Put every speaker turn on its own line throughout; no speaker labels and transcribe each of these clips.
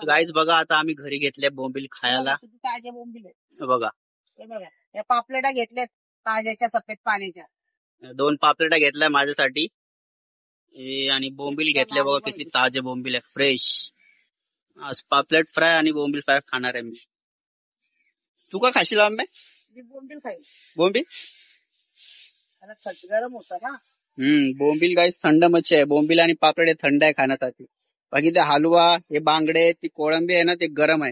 Guys बघा आता आम्ही घरी घेतले बोंबील खायला.
ताजे बोंबील
बघा,
हे बघा या पापलेटा घेतल्यात ताज्याच्या सफेद पाण्याच्या.
2 पापलेटा घेतल्या माझ्यासाठी आणि बोंबील घेतले बघा, किती ताजे बोंबील आहे, फ्रेश. आज पापलेट फ्राय आणि बोंबील फ्राय खाणार आहे मी. तू का खाशील आंबे?
बोंबील खाईल.
बोंबील
गरम होता ना.
बोंबील गाईस थंड मच्छी आहे. बोंबील आणि पापलेट हे थंड आहे खाण्यासाठी. बाकी ते हलवा, हे बांगडे, ती कोळंबी आहे ना, ते गरम आहे.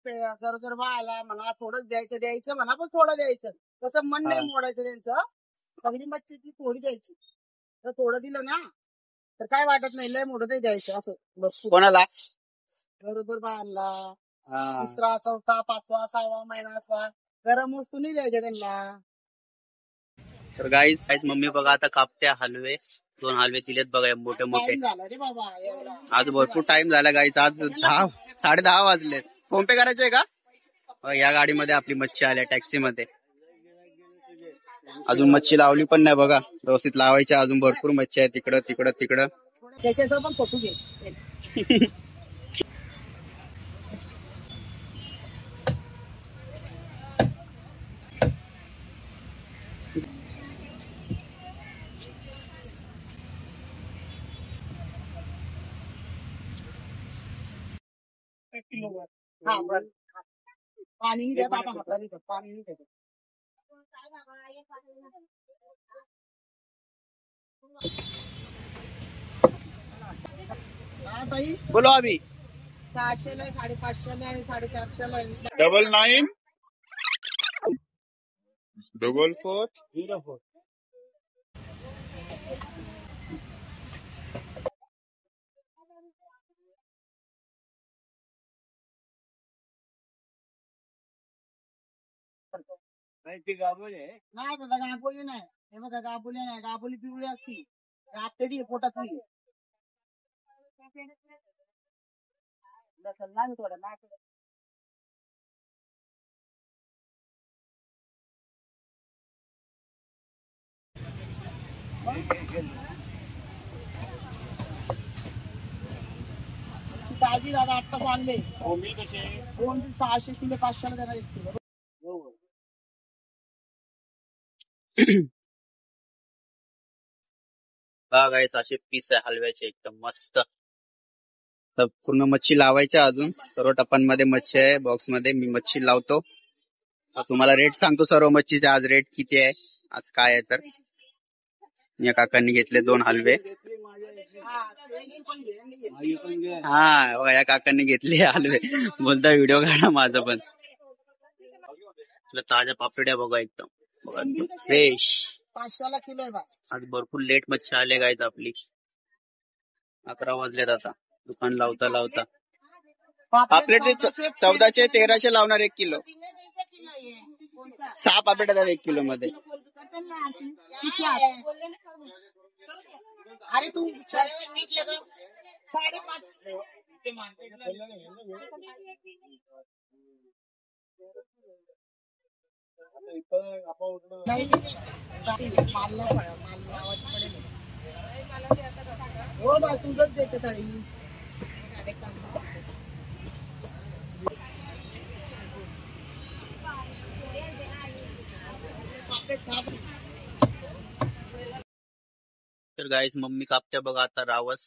जर आला म्हणा थोडं द्यायचं म्हणा, पण थोडं द्यायचं. तसं मन नाही मोडायचं त्यांचं. सगळी मच्छी ती थोडी द्यायची. तर थोडं दिलं ना तर काय वाटत नाही, लय मोठं नाही द्यायचं असं.
कोणाला?
बरोबर बाळाला 3रा, 4था, 5वा, 6वा महिन्याचा गरम वस्तू नाही द्यायच्या त्यांना.
तर गाईस मम्मी बघा आता कापत्या हलवे. 2 हलवे दिलेत बघा, मोठे मोठे. आज भरपूर टाइम झाला गाईस. आज 10:30 वाजलेत. फोन पे करायचंय का? या गाडीमध्ये आपली मच्छी आल्या, टॅक्सी मध्ये. अजून मच्छी लावली पण नाही बघा, व्यवस्थित लावायची. अजून भरपूर मच्छी आहे तिकडं तिकडं तिकडं.
त्याच्यात पण फोटो घे. पाणी द्या बाबा, पाणी नाही द्या.
बोलो अभी
600ला आहे, 550ला आहे, 450ला आहे.
99 4404.
नाही दादा, गाबोली नाही. हे बघा गाबोली नाही, गाबोली पिवळी असती. आतडी पोटात नाही. थोडं ताजी दादा आत्ता चालले. बोंबील कसे? बोंबील 600 किलो 500ला देणार 1 किलो.
गाईस असे पीस आहे हलव्याचे, एकदम मस्त. तर पूर्ण मच्छी लावायच्या. अजून सर्व टप्प्यांमध्ये मच्छी आहे. बॉक्स मध्ये मी मच्छी लावतो. तुम्हाला रेट सांगतो सर्व मच्छीचे. आज रेट किती आहे, आज काय आहे. तर या काकांनी घेतले 2 हलवे. या काकांनी घेतले हलवे. बोलता व्हिडिओ काढा माझा पण. ताज्या पापड्या बघा, एकदम फ्रेश.
500ला किलो आहे बा.
आज भरपूर लेट मच्छी आले गाईज आपली. 11 वाजलेत आता. दुकान लावता लावता पापलेट 1400 1300 लावणार 1 किलो. 6 पापलेट 1 किलो मध्ये.
अरे तू 5.5. माल लावायची पडेल. हो बा, तुझंच देते ताई.
तर गाईस मम्मी कापत्या बघा आता रावस.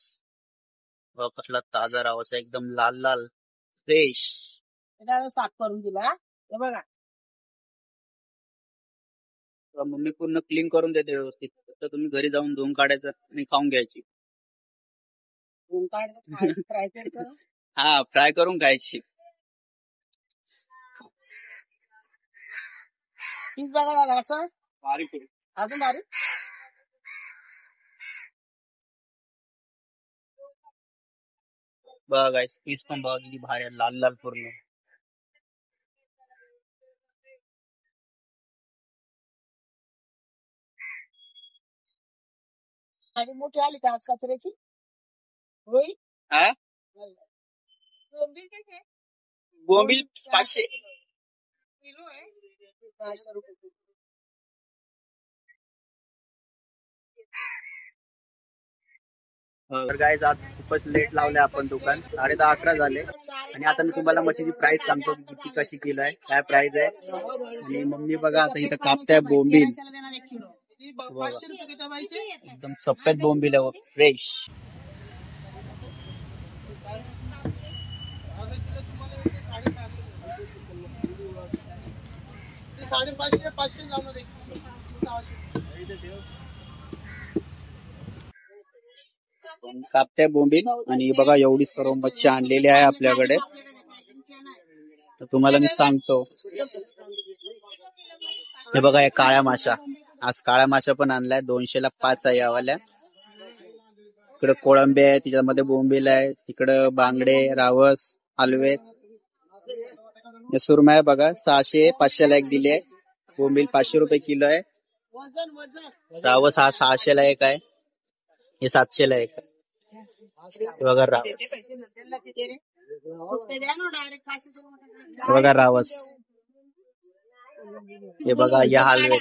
कसला ताजा रावस आहे, एकदम लाल लाल फ्रेश.
साफ करून दिला. हे बघा
मम्मी पूर्ण क्लीन करून देते व्यवस्थित. तर तुम्ही घरी जाऊन धुवून काढायचं आणि खाऊन घ्यायची.
फ्राय कर.
हा, फ्राय करून खायची.
पीस बघा दादा, असं
बारीक
अजून बारीक.
बघा गाईस, पीस पण बघा किती भारी आहे, लाल लाल पूर्ण.
आणि मोठी आली का आज कचऱ्याची? होईल. बोंबील कसे?
बोंबील 500
किलो आहे. 500 रुपये.
तर गाईज आज खूपच लेट लावले आपण दुकान, 10:30-11 झाले. आणि आता मी तुम्हाला मच्छीची प्राइस सांगतो किती कशी किलो आहे, काय प्राइस आहे. आणि मम्मी बघा आता इथं कापताय बोंबील, एकदम सफेद बोंबील आहे फ्रेश. कापताय बोंबील. आणि बघा एवढी सर्व मच्छी आणलेली आहे आपल्याकडे. तर तुम्हाला मी सांगतो, हे बघा हे काळ्या माशा, आज काळ्या माशा पण आणलाय, 200ला 5 आहे यावाल्या. इकडे कोळंबे आहे, त्याच्यामध्ये बोंबील आहे, तिकडं बांगडे, रावस, हलवे. हे सुरमई आहे बघा, 600, 500ला एक दिली आहे. बोंबील 500 रुपये किलो आहे. रावस हा 600ला एक आहे, हे 700ला एक आहे. हे बघा रावस, हे बघा रावस. हे बघा या हलवे,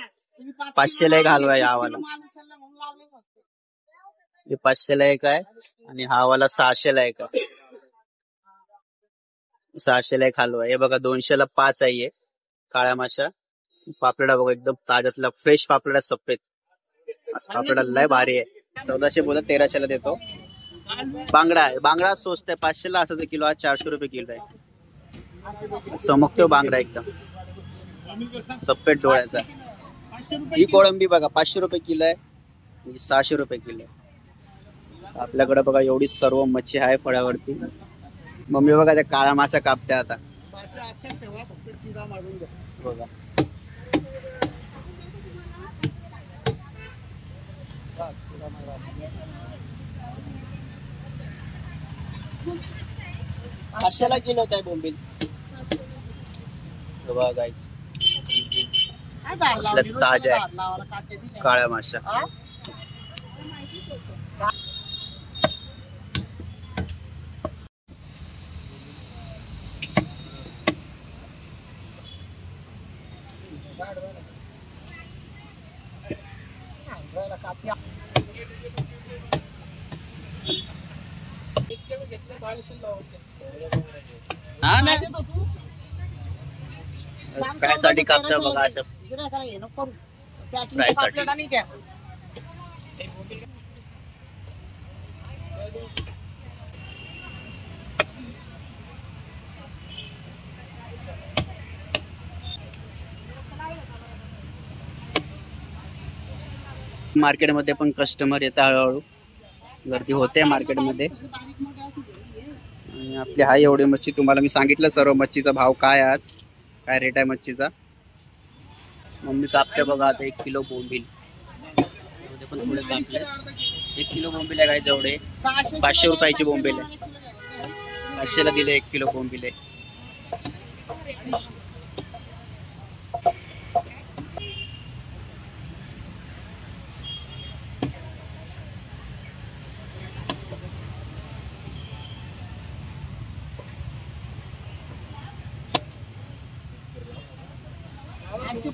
500ला एक हलवा आहे यावाला. हे 500ला एक आहे आणि हा वाला 600ला एक आहे. 600ला एक हलवा. हे बघा 200ला 5 आहे. काळ्या माशा पापलेटा बघा, एकदम ताज्यातला फ्रेश पापलेटा, सफेद पापलेटा लय भारी आहे. 1400 बोला, 1300ला देतो. बांगडा आहे, बांगडा स्वस्त आहे, 500ला असायचं किलो, आज 400 रुपये किलो आहे. चमकतो बांगडा एकदम सफेद डोळ्याचा. ही कोळंबी बघा 500 रुपये किलो आहे, 600 रुपये किलो आहे. आपल्याकडे बघा एवढी सर्व मच्छी आहे फळ्यावरती. मम्मी बघा त्या काळा मासा कापते आता बघा. पाचशेला किलो होत आहे बोंबील बघा गाईस, ताजा आहे काळ्या माशा. हा नाही काय कापता बघा अशा मार्केटमध्ये पण कस्टमर येतात, हळूहळू गर्दी होते मार्केटमध्ये. आणि आपली हाय एवढी मच्छी तुम्हाला मी सांगितलं सर्व मच्छीचा भाव काय, आज काय रेट आहे मच्छीचा. मम्मी कापते बघा आता 1 किलो बोंबील, पण थोडे कापले. 1 किलो बोंबील आहे काय, जेवढे 500 रुपयाची बोंबील आहे. 500ला दिले 1 किलो बोंबील आहे.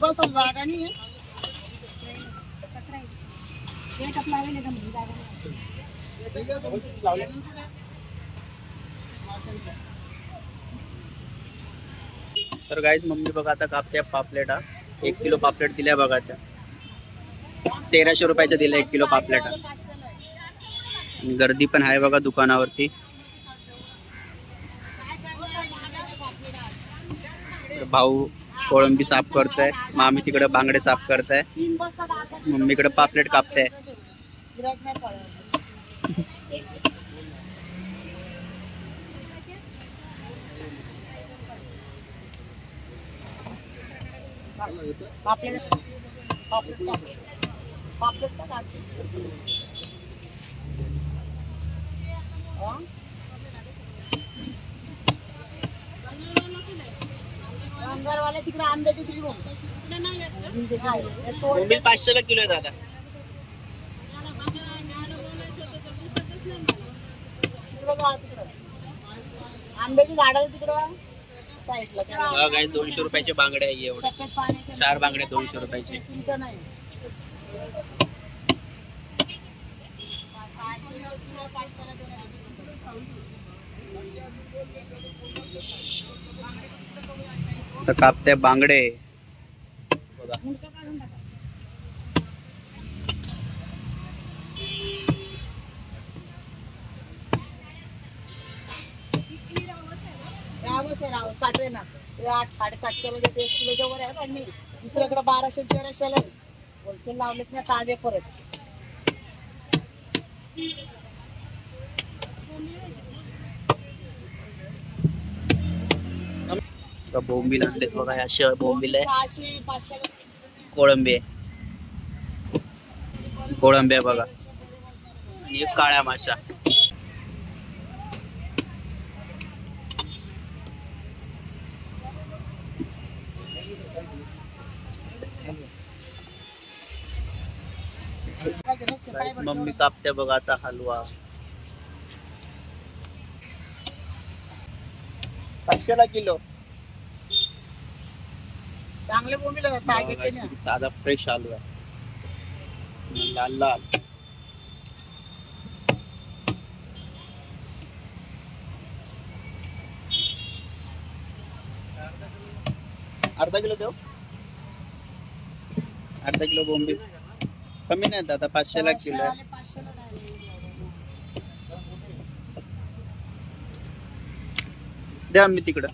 बस जागा नाही आहे.
तर गाईज मम्मी बघा आता कापते पापलेटा. 1 किलो पापलेट दिल्या बघा, त्या 1300 रुपयाच्या दिल्या 1 किलो पापलेटा. गर्दी पण आहे बघा दुकानावरती. भाऊ कोळंबी साफ करताय, मामी तिकडे बांगडे साफ करताय, मम्मी इकडे पापलेट कापताय.
तिकडे आंब्याची
बोंबील 500ला किलो आहे दादा.
आंब्याची झाड तिकडं
200 रुपयाचे बांगडे आहे, एवढे 4 बांगडे 200 रुपयाचे. तर कापते बांगडे बघा.
राव सातवे ना 8 750 मध्ये 1 किलोच्या वर आहे. पण दुसऱ्याकडे 1200 1300 होलसेल लावलेत ना ताजे परत.
बोंबील आणलेत बघा. अशा बोंबील आहे.
600 500
कोळंबी आहे. कोळंबी आहे बघा. आणि काळ्या माशा. मम्मी कापते बघा आता हलवा. 500 किलो.
चांगले बोंबील ताजेचे ना.
ताजा फ्रेश हलवा लाल लाल. अर्धा किलो देऊ. अर्धा किलो बोंबील कमी नाही दादा. 500 किलो आहे.
500
द्या मी तिकडं.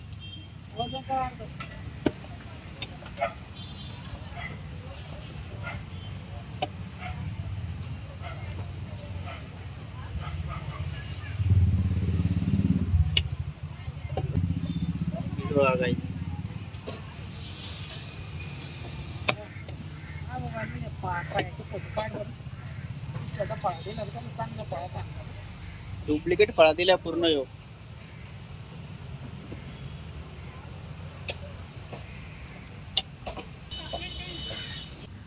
गाईस डुप्लिकेट फळा दिल्या पूर्ण यो.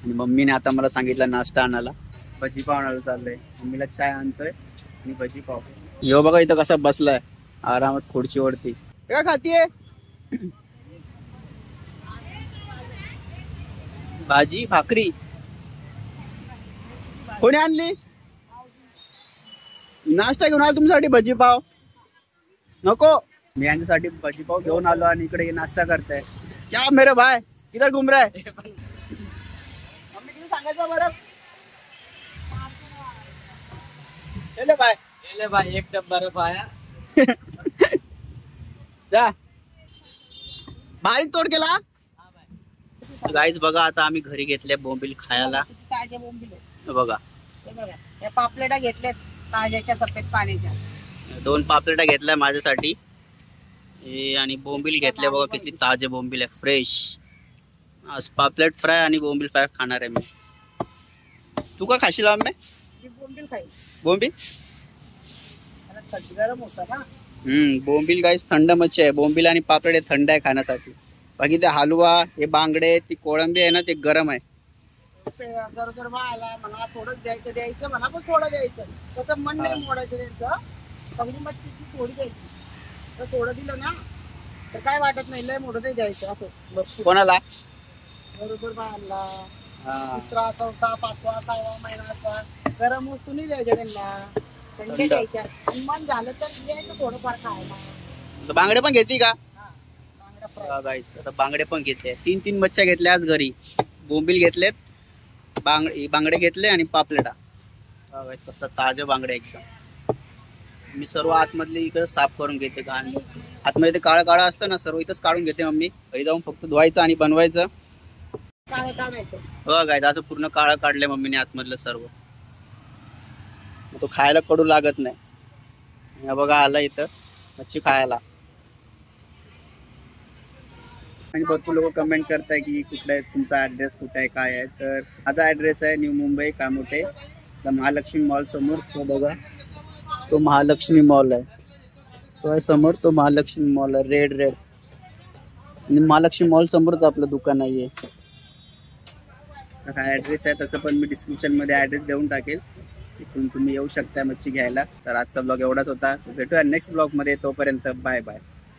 आणि मम्मीने आता मला सांगितलं नाश्ता आणायला. भजी पाव आणायला चाललंय. मम्मीला चाय आणतोय आणि भजी पाव. यो बघा इथं कसा बसलाय आरामात खुर्चीवरती. काय खातीये? भाजी भाकरी. कोणी आणली? नाश्ता घेऊन आलो तुमच्यासाठी भजी पाव. नको. मी यांच्यासाठी भजी पाव घेऊन आलो आणि इकडे नाश्ता करताय. क्या मेरे भाई किधर घूम रहा है? मम्मी किती सांगायचं बरं? ले भाई एक डब्बा बर्फ आया. जा भारी तोड केला. गाईज बघा आता आम्ही घरी घेतले बोंबील खायला.
ताजे बोंबील
बघा.
या पापलेटा घेतल्यात ताज्याच्या सफेद पाण्याच्या.
2 पापलेटा घेतल्या माझ्यासाठी. आणि बोंबील घेतले बघा. किती ताजे बोंबील आहे फ्रेश. आज पापलेट फ्राय आणि बोंबील फ्राय खाणार आहे मी. तू का खाशील आम्ही?
बोंबील खाईल.
बोंबील
गरम होता ना.
बोंबील गाईस थंड मच्छी आहे. बोंबील आणि पापलेट थंड आहे खाण्यासाठी. बाकी ते हलवा हे बांगडे ती कोळंबी आहे ना ते गरम आहे.
गरोदर बाळाला म्हणा थोडं द्यायचं म्हणा पण थोडं द्यायचं. तसं मन नाही मोडायचं त्यांचं. पहिली मच्छी ती थोडी द्यायची. तर थोडं दिलं ना तर काय वाटत नाही. लय मोठं नाही द्यायचं असं.
कोणाला?
गरोदर बाळाला 3रा 4था 5वा 6वा महिन्याचा गरम वस्तू नाही द्यायच्या त्यांना. थंड द्यायच्या. मन झालं तर द्यायचं थोडंफार खायला.
बांगडे पण घेते का? आता बांगडे पण घेते. 3 मच्छ्या घेतल्या आज घरी. बोंबील घेतलेत, बांगडे घेतले आणि पापलेटा. ताजे बांगडे एकदम. मी सर्व आतमधले इकडे साफ करून घेते. आतमध्ये ते काळं काळं असतं ना सर्व इथंच काढून घेते मम्मी. घरी जाऊन फक्त धुवायचं आणि बनवायचं. हो काय असं पूर्ण काळं काढले मम्मीने आतमधलं सर्व. तो खायला कडू लागत नाही. बघा आला इथं मच्छी खायला. आणि भरपूर लोक कमेंट करताय की कुठला आहे तुमचा ऍड्रेस, कुठे आहे काय आहे. तर आता ऍड्रेस आहे न्यू मुंबई कामोठे महालक्ष्मी मॉल समोर. तो बघा तो महालक्ष्मी मॉल आहे. तो आहे समोर. तो महालक्ष्मी मॉल आहे. रेड आणि महालक्ष्मी मॉल समोरच आपलं दुकान आहे. हा ऍड्रेस आहे. तसं पण मी डिस्क्रिप्शन मध्ये ऍड्रेस देऊन टाकेल. तिथून तुम्ही येऊ शकता मच्छी घ्यायला. तर आजचा ब्लॉग एवढाच होता. भेटूया नेक्स्ट ब्लॉग मध्ये. तोपर्यंत बाय बाय.